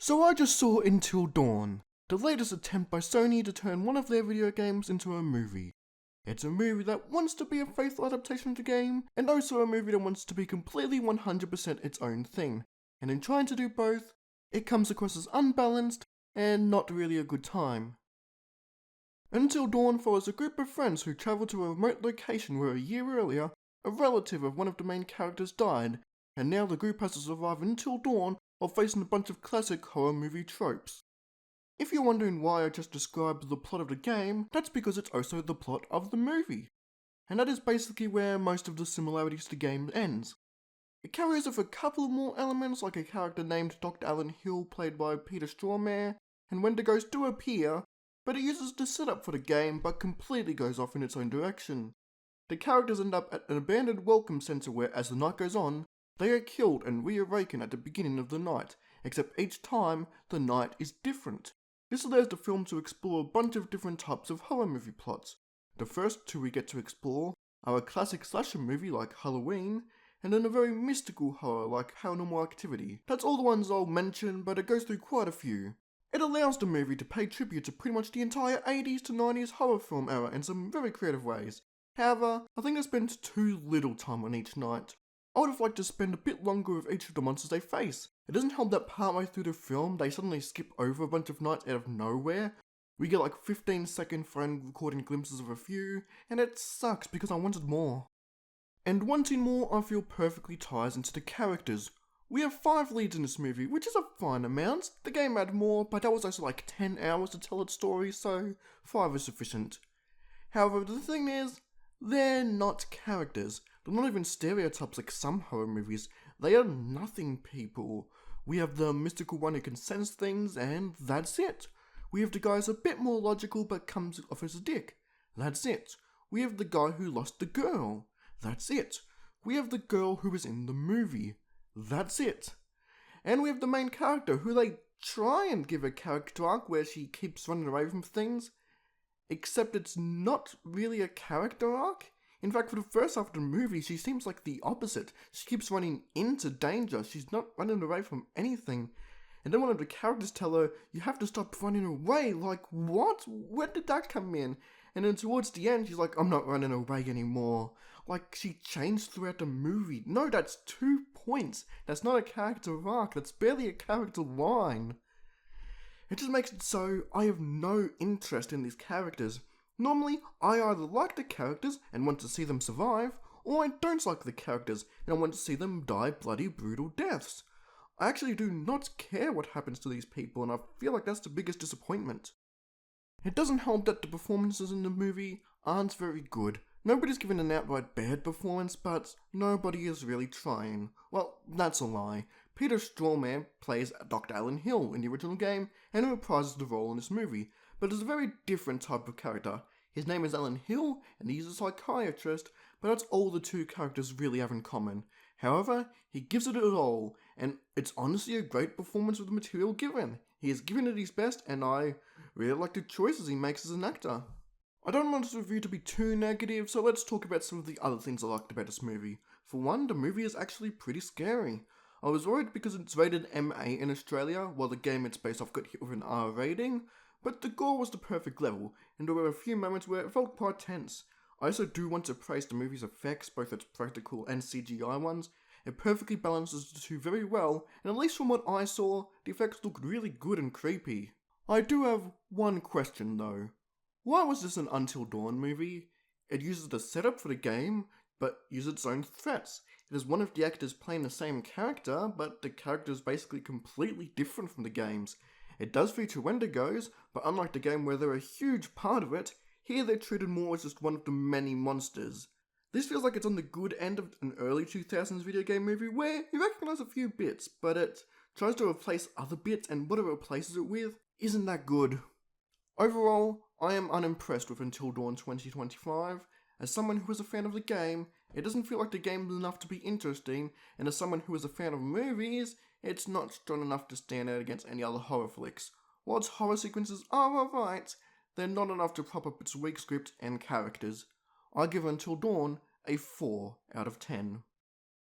So I just saw Until Dawn, the latest attempt by Sony to turn one of their video games into a movie. It's a movie that wants to be a faithful adaptation of the game, and also a movie that wants to be completely 100% its own thing. And in trying to do both, it comes across as unbalanced and not really a good time. Until Dawn follows a group of friends who travel to a remote location where a year earlier, a relative of one of the main characters died, and now the group has to survive until dawn while facing a bunch of classic horror movie tropes. If you're wondering why I just described the plot of the game, that's because it's also the plot of the movie. And that is basically where most of the similarities to the game ends. It carries with a couple of more elements like a character named Dr. Alan Hill played by Peter Stormare, and Wendigos do appear, but it uses the setup for the game but completely goes off in its own direction. The characters end up at an abandoned welcome centre where, as the night goes on, they are killed and reawaken at the beginning of the night, except each time the night is different. This allows the film to explore a bunch of different types of horror movie plots. The first two we get to explore are a classic slasher movie like Halloween, and then a very mystical horror like Paranormal Activity. That's all the ones I'll mention, but it goes through quite a few. It allows the movie to pay tribute to pretty much the entire 80s to 90s horror film era in some very creative ways. However, I think I spent too little time on each night. I would have liked to spend a bit longer with each of the monsters they face. It doesn't help that partway through the film they suddenly skip over a bunch of nights out of nowhere. We get like 15-second phone recording glimpses of a few, and it sucks because I wanted more. And wanting more I feel perfectly ties into the characters. We have 5 leads in this movie, which is a fine amount. The game had more, but that was also like 10 hours to tell its story, so 5 is sufficient. However, the thing is, they're not characters. They're not even stereotypes like some horror movies. They are nothing people. We have the mystical one who can sense things, and that's it. We have the guy who's a bit more logical but comes off as a dick. That's it. We have the guy who lost the girl. That's it. We have the girl who was in the movie. That's it. And we have the main character who they try and give a character arc where she keeps running away from things, except it's not really a character arc. In fact, for the first half of the movie, she seems like the opposite. She keeps running into danger. She's not running away from anything. And then one of the characters tell her, you have to stop running away. Like, what? Where did that come in? And then towards the end, she's like, I'm not running away anymore. Like, she changed throughout the movie. No, that's 2 points. That's not a character arc. That's barely a character line. It just makes it so I have no interest in these characters. Normally, I either like the characters and want to see them survive, or I don't like the characters and I want to see them die bloody brutal deaths. I actually do not care what happens to these people, and I feel like that's the biggest disappointment. It doesn't help that the performances in the movie aren't very good. Nobody's given an outright bad performance, but nobody is really trying. Well, that's a lie. Peter Stormare plays Dr. Alan Hill in the original game, and reprises the role in this movie, but is a very different type of character. His name is Alan Hill, and he's a psychiatrist, but that's all the two characters really have in common. However, he gives it all, and it's honestly a great performance with the material given. He has given it his best, and I really like the choices he makes as an actor. I don't want this review to be too negative, so let's talk about some of the other things I liked about this movie. For one, the movie is actually pretty scary. I was worried because it's rated MA in Australia, while the game it's based off got hit with an R rating, but the gore was the perfect level, and there were a few moments where it felt quite tense. I also do want to praise the movie's effects, both its practical and CGI ones. It perfectly balances the two very well, and at least from what I saw, the effects look really good and creepy. I do have one question though. Why was this an Until Dawn movie? It uses the setup for the game, but uses its own threats. It is one of the actors playing the same character, but the character is basically completely different from the games. It does feature Wendigos, but unlike the game where they're a huge part of it, here they're treated more as just one of the many monsters. This feels like it's on the good end of an early 2000s video game movie where you recognise a few bits, but it tries to replace other bits, and what it replaces it with isn't that good. Overall, I am unimpressed with Until Dawn 2025. As someone who is a fan of the game, it doesn't feel like the game is enough to be interesting, and as someone who is a fan of movies, it's not strong enough to stand out against any other horror flicks. While its horror sequences are alright, they're not enough to prop up its weak script and characters. I give Until Dawn a 4 out of 10.